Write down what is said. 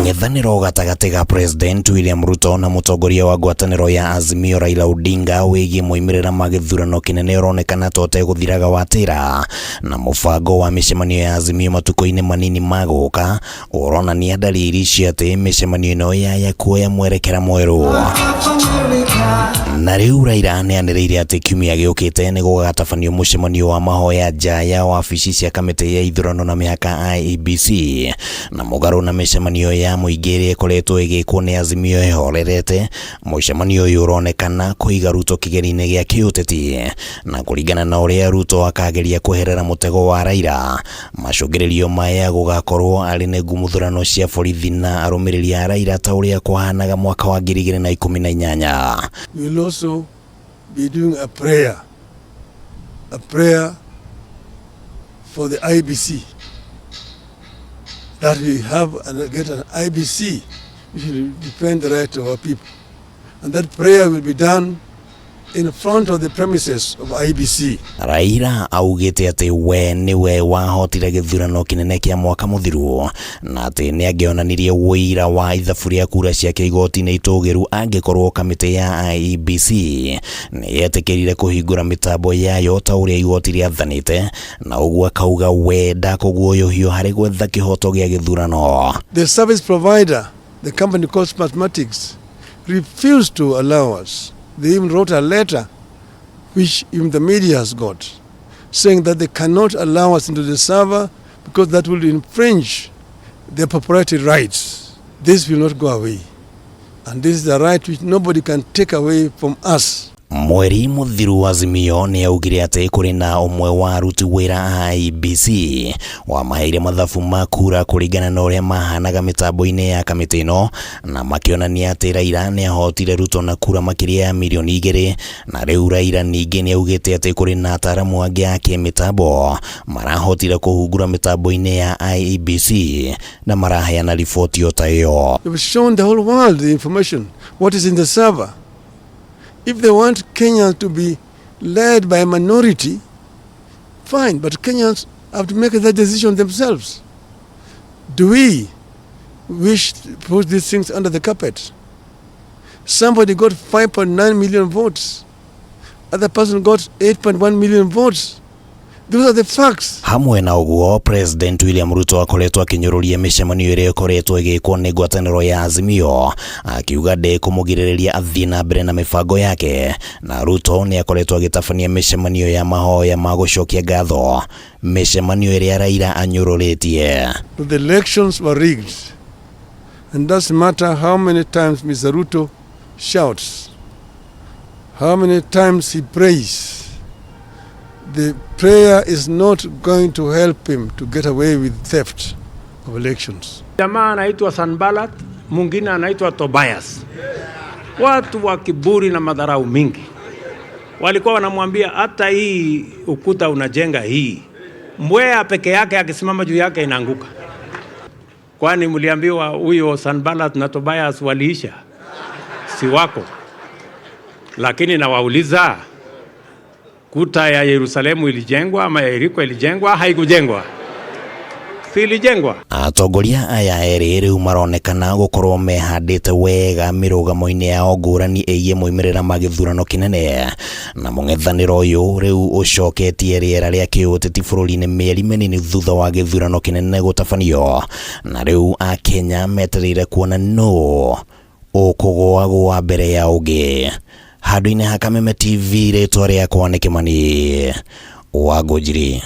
mungethaniro gatagati ga President William Ruto na mutongoria wa ngwataniro ya Azimio Raila Odinga wigie moimirira ma githurano kinene uronekana tote guthiraga watira na mubango wa mishemanio ya Azimio matuko-ini manini maguka uronania dalili cia ati mishemanio ino ya kuoya mwerekera mweru. Na riu Raila nianiriire ati kiumia giukite ni gugatabanio mushemanio wa mahoya nja ya wabici cia kamiti ya ithurnao na mihaka IEBC na mugaru na mishemanio ya muingiri ikoretwo igikwo ni Azimio ehorerete. Mushemanio uyu uronekana kuiga Ruto kigeri-ini gia kiuteti na kuringana na uria Ruto akageria kuherera mutego wa Raila, macungiririo maya gugakorwo ari ni ngumuthurano cia borithi na arumiriri a Raila ta uria kwahanaga mwaka wa 2018. We will also be doing a prayer for the IEBC, that we have and get an IEBC which will defend the right of our people, and that prayer will be done in front of the premises of IEBC. Raila augite ati we niwe wahotire githurano kinene kia mwaka muthiru na ati niangionanirie wira wa ithaburia kura ciake igoti-ini itugiru angikorwo kamiti ya IEBC ni yetikirire kuhingura mitambo yayo ta uria igoti riathanite, na uguo akauga we ndakuguoyohio hari gwetha kihoto gia githurano. The service provider, the company called Mathematics, refused to allow us. They even wrote a letter, which even the media has got, saying that they cannot allow us into the server because that will infringe their proprietary rights. This will not go away. And this is the right which nobody can take away from us. Mweri muthiru Azimio ni augire ati kuri na umwe wa aruti wira IEBC wa maheire mathabu ma kura kuringana na uria mahanaga mitambo-ini ya kamiti ino, na makionania ati Raila ni ahotire Ruto na kura makiria ya milioni 2. Na riu Raila ningi ni augite ati kuri na ataramu angi a kimitambo marahotire kuhungura mitambo-ini ya IEBC na maraheana riboti o ta iyo. They've shown the whole world the information, what is in the server. If they want Kenya to be led by a minority, fine, but Kenyans have to make that decision themselves. Do we wish to put these things under the carpet? Somebody got 5.9 million votes. Other person got 8.1 million votes. Those are the facts. Hamwe na uguo, President William Ruto akoretwo akinyururia mishemanio iria ikoretwo igikwo ni ngwataniro ya Azimio, akiuga kumugiriria athii na mbere na mibango yake. Na Ruto ni akoretwo agitabania mishemanio ya mahoya ma gucokia ngatho, mishemanio iria Raila anyururitie. The elections were rigged, and doesn't matter how many times Mr. Ruto shouts, how many times he prays. The prayer is not going to help him to get away with theft of elections. Jamaa anaitwa Sanbalat, mwingine anaitwa Tobias. Watu wa kiburi na madharau mingi. Walikuwa wanamwambia hata hii ukuta unajenga hii, mbwea peke yake akisimama juu yake inaanguka. Kwani mliambiwa huyo Sanbalat na Tobias waliisha? Si wako. Lakini nawauliza, kuta ya Yerusalemu ilijengwa ama Yeriko ilijengwa? Haikujengwa. Si ilijengwa. Atongoria aya eri riu maronekana gukorwo mehandite wega mirugamo-ini yao ngurani eigie moimirira ma githurano kinene, na mungethaniro uyu riu ucoketie riera ria kiuteti bururi-ini mieri minini thutha wa githurano kinene gutabanio, na riu Akenya metereire kuona no ukugwa mbere ya ungi. Handu-ini ha Kameme TV ritwa riakwa ni Kimani wa Ngũnjiri.